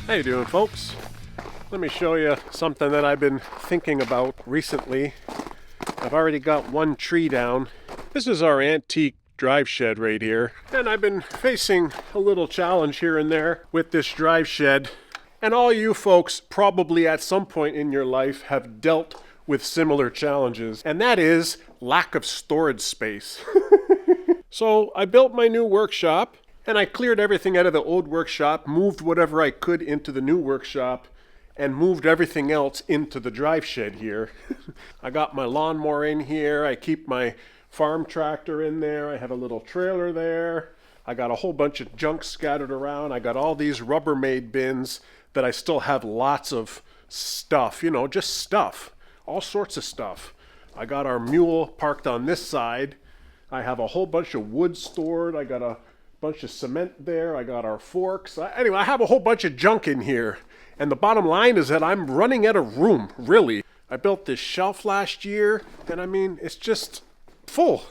How you doing, folks? Let me show you something that I've been thinking about recently. I've already got one tree down. This is our antique drive shed right here, and I've been facing a little challenge here and there with this drive shed. And all you folks probably at some point in your life have dealt with similar challenges, and that is lack of storage space. So I built my new workshop, and I cleared everything out of the old workshop, moved whatever I could into the new workshop, and moved everything else into the drive shed here. I got my lawnmower in here, I keep my farm tractor in there, I have a little trailer there, I got a whole bunch of junk scattered around, I got all these Rubbermaid bins that I still have lots of stuff, just stuff, all sorts of stuff. I got our mule parked on this side, I have a whole bunch of wood stored, I got a bunch of cement there, I got our forks. Anyway, I have a whole bunch of junk in here. And the bottom line is that I'm running out of room, really. I built this shelf last year, and it's just full.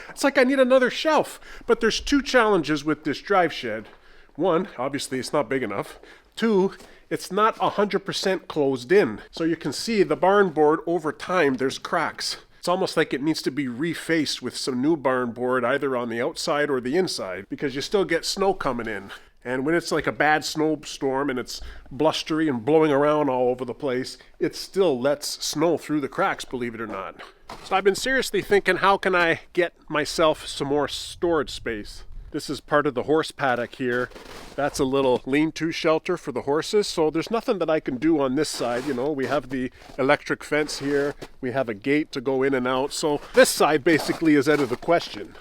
It's like I need another shelf. But there's two challenges with this drive shed. One, obviously it's not big enough. Two, it's not 100% closed in. So you can see the barn board over time, there's cracks. It's almost like it needs to be refaced with some new barn board either on the outside or the inside, because you still get snow coming in. And when it's like a bad snowstorm and it's blustery and blowing around all over the place, it still lets snow through the cracks, believe it or not. So I've been seriously thinking, how can I get myself some more storage space? This is part of the horse paddock here. That's a little lean-to shelter for the horses. So there's nothing that I can do on this side. We have the electric fence here. We have a gate to go in and out. So this side basically is out of the question.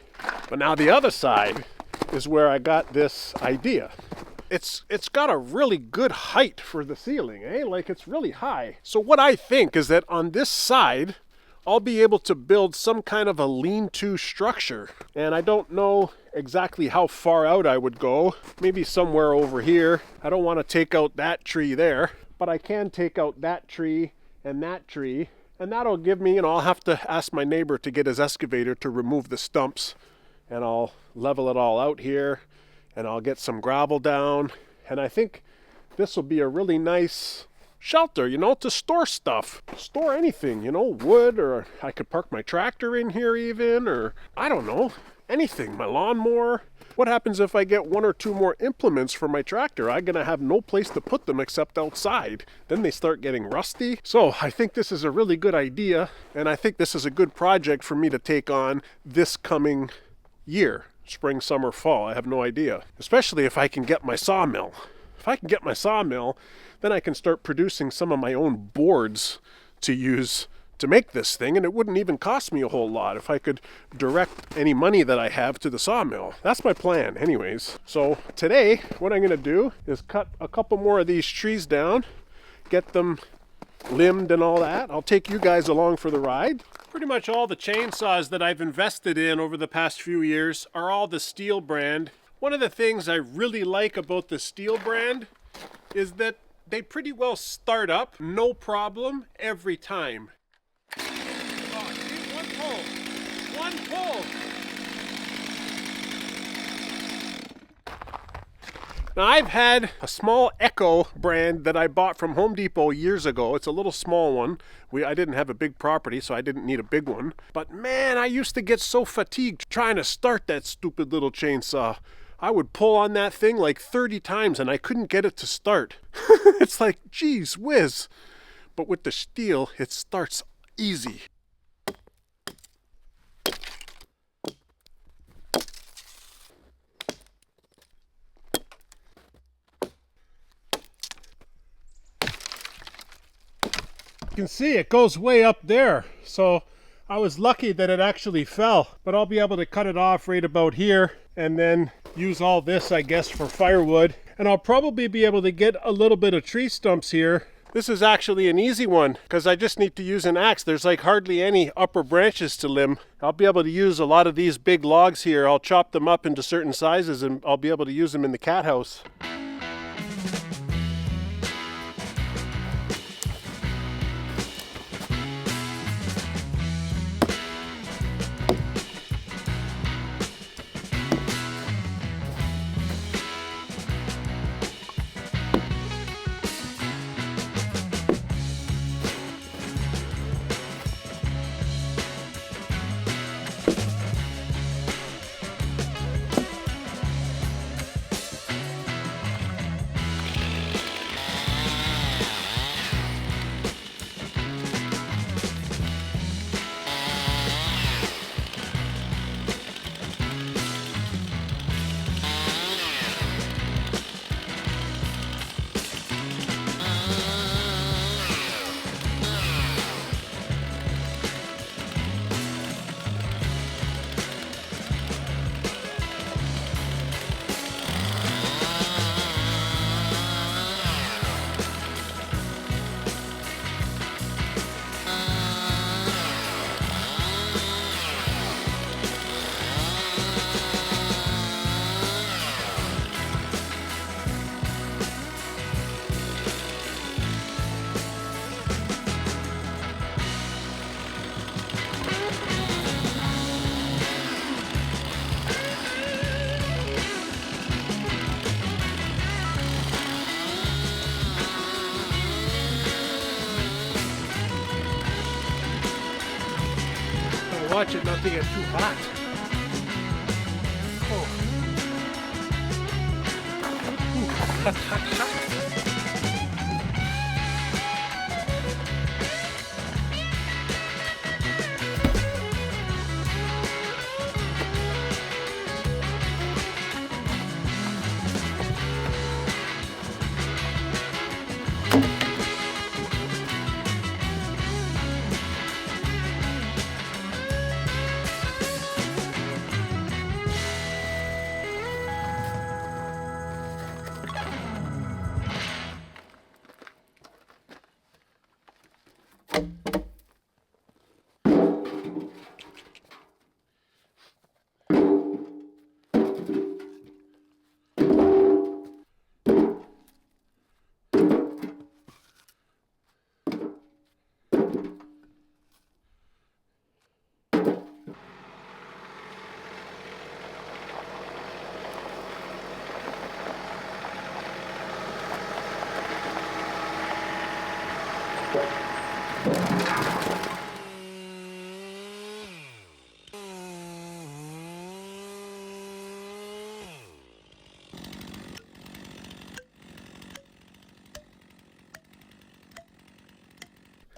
But now the other side is where I got this idea. It's got a really good height for the ceiling, Like it's really high. So what I think is that on this side, I'll be able to build some kind of a lean-to structure. And I don't know exactly how far out I would go. Maybe somewhere over here. I don't want to take out that tree there, but I can take out that tree. And that'll give me, I'll have to ask my neighbor to get his excavator to remove the stumps. And I'll level it all out here. And I'll get some gravel down. And I think this will be a really nice shelter, to store stuff. Store anything, wood, or I could park my tractor in here even, or I don't know, anything, my lawnmower. What happens if I get one or two more implements for my tractor? I'm gonna have no place to put them except outside. Then they start getting rusty. So I think this is a really good idea, and I think this is a good project for me to take on this coming year. Spring, summer, fall, I have no idea. Especially if I can get my sawmill. If I can get my sawmill, then I can start producing some of my own boards to use to make this thing, and it wouldn't even cost me a whole lot if I could direct any money that I have to the sawmill. That's my plan anyways. So today, what I'm going to do is cut a couple more of these trees down, get them limbed and all that. I'll take you guys along for the ride. Pretty much all the chainsaws that I've invested in over the past few years are all the Stihl brand. One of the things I really like about the Stihl brand is that they pretty well start up, no problem, every time. Oh, see, one pull. Now I've had a small Echo brand that I bought from Home Depot years ago. It's a little small one. I didn't have a big property, so I didn't need a big one. But man, I used to get so fatigued trying to start that stupid little chainsaw. I would pull on that thing like 30 times and I couldn't get it to start. It's like, geez whiz. But with the Stihl, it starts easy. You can see it goes way up there. So I was lucky that it actually fell, but I'll be able to cut it off right about here and then use all this, I guess, for firewood. And I'll probably be able to get a little bit of tree stumps here. This is actually an easy one because I just need to use an axe. There's like hardly any upper branches to limb. I'll be able to use a lot of these big logs here. I'll chop them up into certain sizes and I'll be able to use them in the cat house. watch it not to get too hot. Oh. Ooh, hot, hot, hot.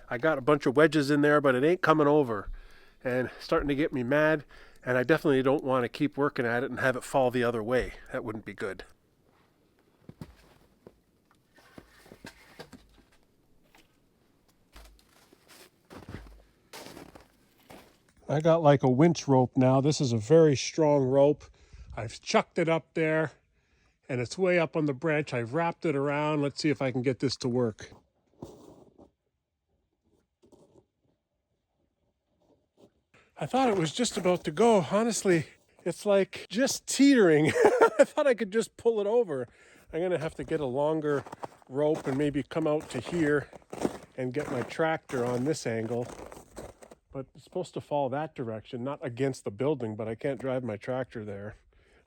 I got a bunch of wedges in there, but it ain't coming over, and it's starting to get me mad, and I definitely don't want to keep working at it and have it fall the other way. That wouldn't be good. I got like a winch rope now. This is a very strong rope. I've chucked it up there, and it's way up on the branch. I've wrapped it around. Let's see if I can get this to work. I thought it was just about to go. Honestly, it's like just teetering. I thought I could just pull it over. I'm gonna have to get a longer rope and maybe come out to here and get my tractor on this angle. But it's supposed to fall that direction, not against the building, but I can't drive my tractor there.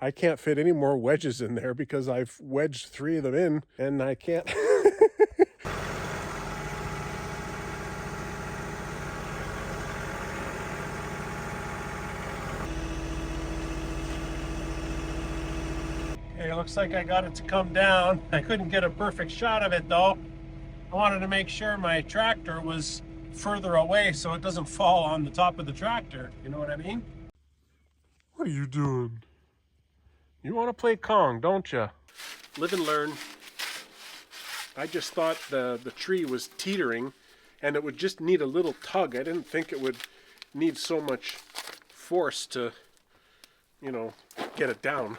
I can't fit any more wedges in there because I've wedged 3 of them in, and I can't. Okay, it looks like I got it to come down. I couldn't get a perfect shot of it though. I wanted to make sure my tractor was further away so it doesn't fall on the top of the tractor. You know what I mean? What are you doing? You want to play Kong, don't you? Live and learn. I just thought the tree was teetering and it would just need a little tug. I didn't think it would need so much force to, you know, get it down.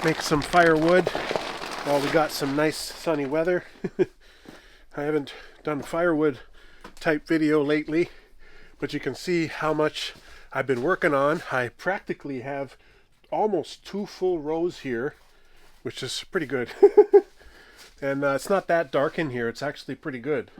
make some firewood while we got some nice sunny weather. I haven't done firewood type video lately, but you can see how much I've been working on. I practically have almost 2 full rows here, which is pretty good. And it's not that dark in here. It's actually pretty good.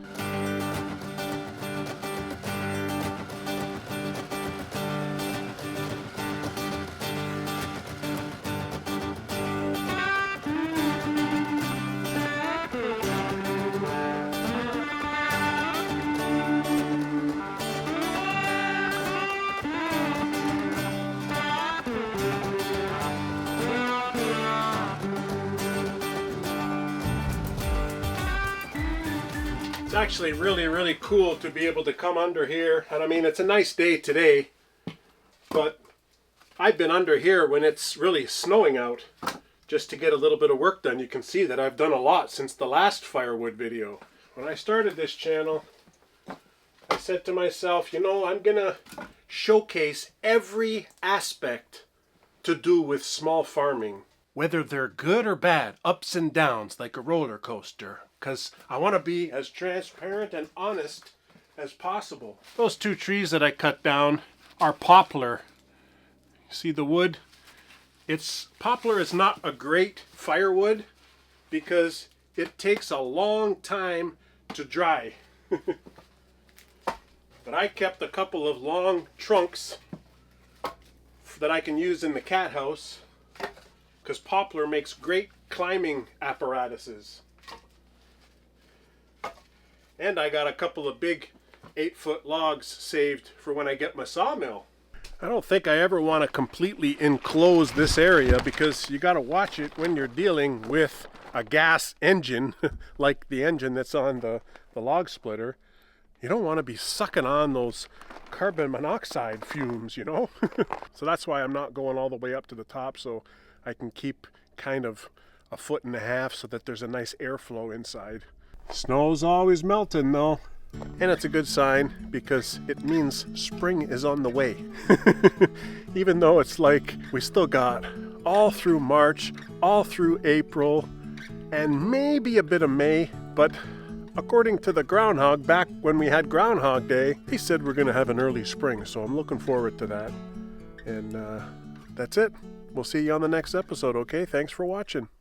It's actually really cool to be able to come under here, and I mean, it's a nice day today, but I've been under here when it's really snowing out just to get a little bit of work done. You can see that I've done a lot since the last firewood video. When I started this channel, I said to myself, you know, I'm gonna showcase every aspect to do with small farming, whether they're good or bad, ups and downs like a roller coaster, because I want to be as transparent and honest as possible. Those 2 trees that I cut down are poplar. See the wood? Poplar is not a great firewood because it takes a long time to dry. But I kept a couple of long trunks that I can use in the cat house, because poplar makes great climbing apparatuses. And I got a couple of big 8-foot logs saved for when I get my sawmill. I don't think I ever want to completely enclose this area, because you got to watch it when you're dealing with a gas engine like the engine that's on the log splitter. You don't want to be sucking on those carbon monoxide fumes, you know. So that's why I'm not going all the way up to the top, so I can keep kind of 1.5 feet so that there's a nice airflow inside. Snow's always melting though, and it's a good sign because it means spring is on the way. Even though it's like we still got all through March, all through April, and maybe a bit of May, but according to the groundhog, back when we had Groundhog Day, he said we're going to have an early spring, so I'm looking forward to that. And that's it. We'll see you on the next episode, okay? Thanks for watching.